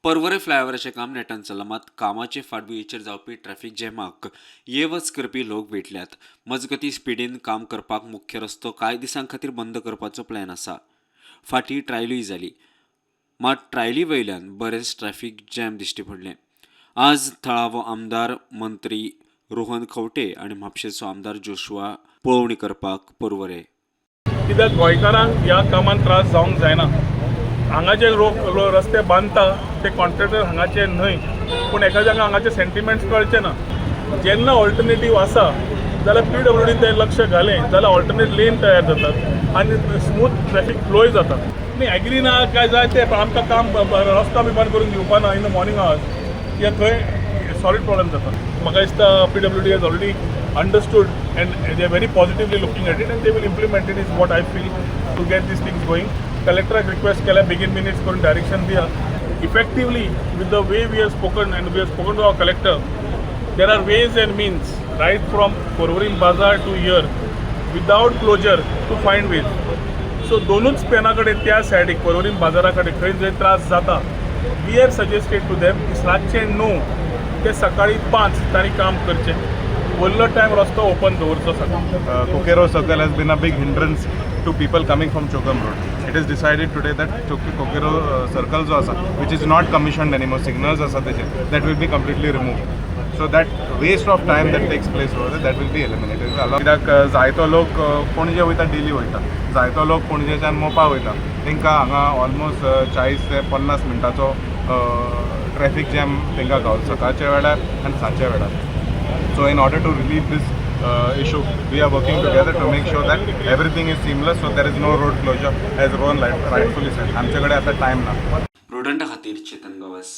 पर्वरे फ्लायओव्हराचें काम नेटान चल्लां, मात कामाचे फाटभुंयेचेर जावपी ट्रॅफिक जॅमाक ये वच करपी लोक भेटल्यात. मजगतीं स्पिडीन काम करपाक मुख्य रस्तो कांय दिसां खातीर बंद करपाचो प्लॅन आसा. फाटीं ट्रायलूय जाली, मात ट्रायली वयल्यान बरेंच ट्रॅफिक जॅम दिश्टी पडलें. आज थळावो आमदार मंत्री रोहन खंवटे आनी म्हापशेचो आमदार जोशुआ पळोवणी करपाक पर्वरे. कित्याक गोंयकारांक ह्या कामान त्रास जावंक जायना. हांगा जे रस्ते बांदता ते कॉन्ट्रॅक्टर हांगाचे न्हय, पूण एखाद्याक हांगाचे सेंटिमेंट्स कळचे ना. जेन्ना ऑल्टरनेटीव आसा जाल्यार PWD ते लक्ष घालें जाल्यार ऑल्टरनेट लेन तयार जातात आनी स्मूथ ट्रॅफिक फ्लोय जाता. न्ही एग्री ना काय जाय ते आमकां काम रस्तो आमी बंद करून दिवपा ना इन द मॉर्निंग आवर्स, या थंय सॉलिड प्रॉब्लेम जाता. म्हाका दिसता PWD has already understood and they are very positively looking at it and they will implement it is what I feel to get these things going. Collector request केला begin minutes करून direction दिया. Effectively with the way we have spoken and we have spoken to our collector, there are ways and means right from Porvorim Bazaar to here without closure to find ways. So दोनूच पेनाकडे त्या सायडीक Porvorim बाजाराकडे खंय जंय त्रास जाता, we have suggested to them की रातचे 9 ते सकाळी 5 तांणी काम करचें. वल्लो टायम रस्तो ओपन दवरचो सकाळी. Kokero Circle has been a big hindrance to people coming from Chokam Road. It is decided today that Kokero Circle जो आसा, which is not commissioned anymore, signals आसा तेजे, that will be completely removed. So that waste of time that takes place over there, that will be eliminated. कित्याक जायतो लोक पणजे वयता, daily वयता, जायतो लोक पणजेच्यान मोपा वयता, तांकां हांगा ऑलमोस्ट 40 ते 50 मिनटाचो ट्रॅफिक जॅम तांकां गावता सकाळच्या वेळार आनी सांजच्या वेळार. So in order to relieve this issue, we are working together to make sure that everything is seamless, so there is no road closure, as Rohan rightfully said. आमच्याकडे आता time ना. प्रुडंटा खातीर चेतन गवस.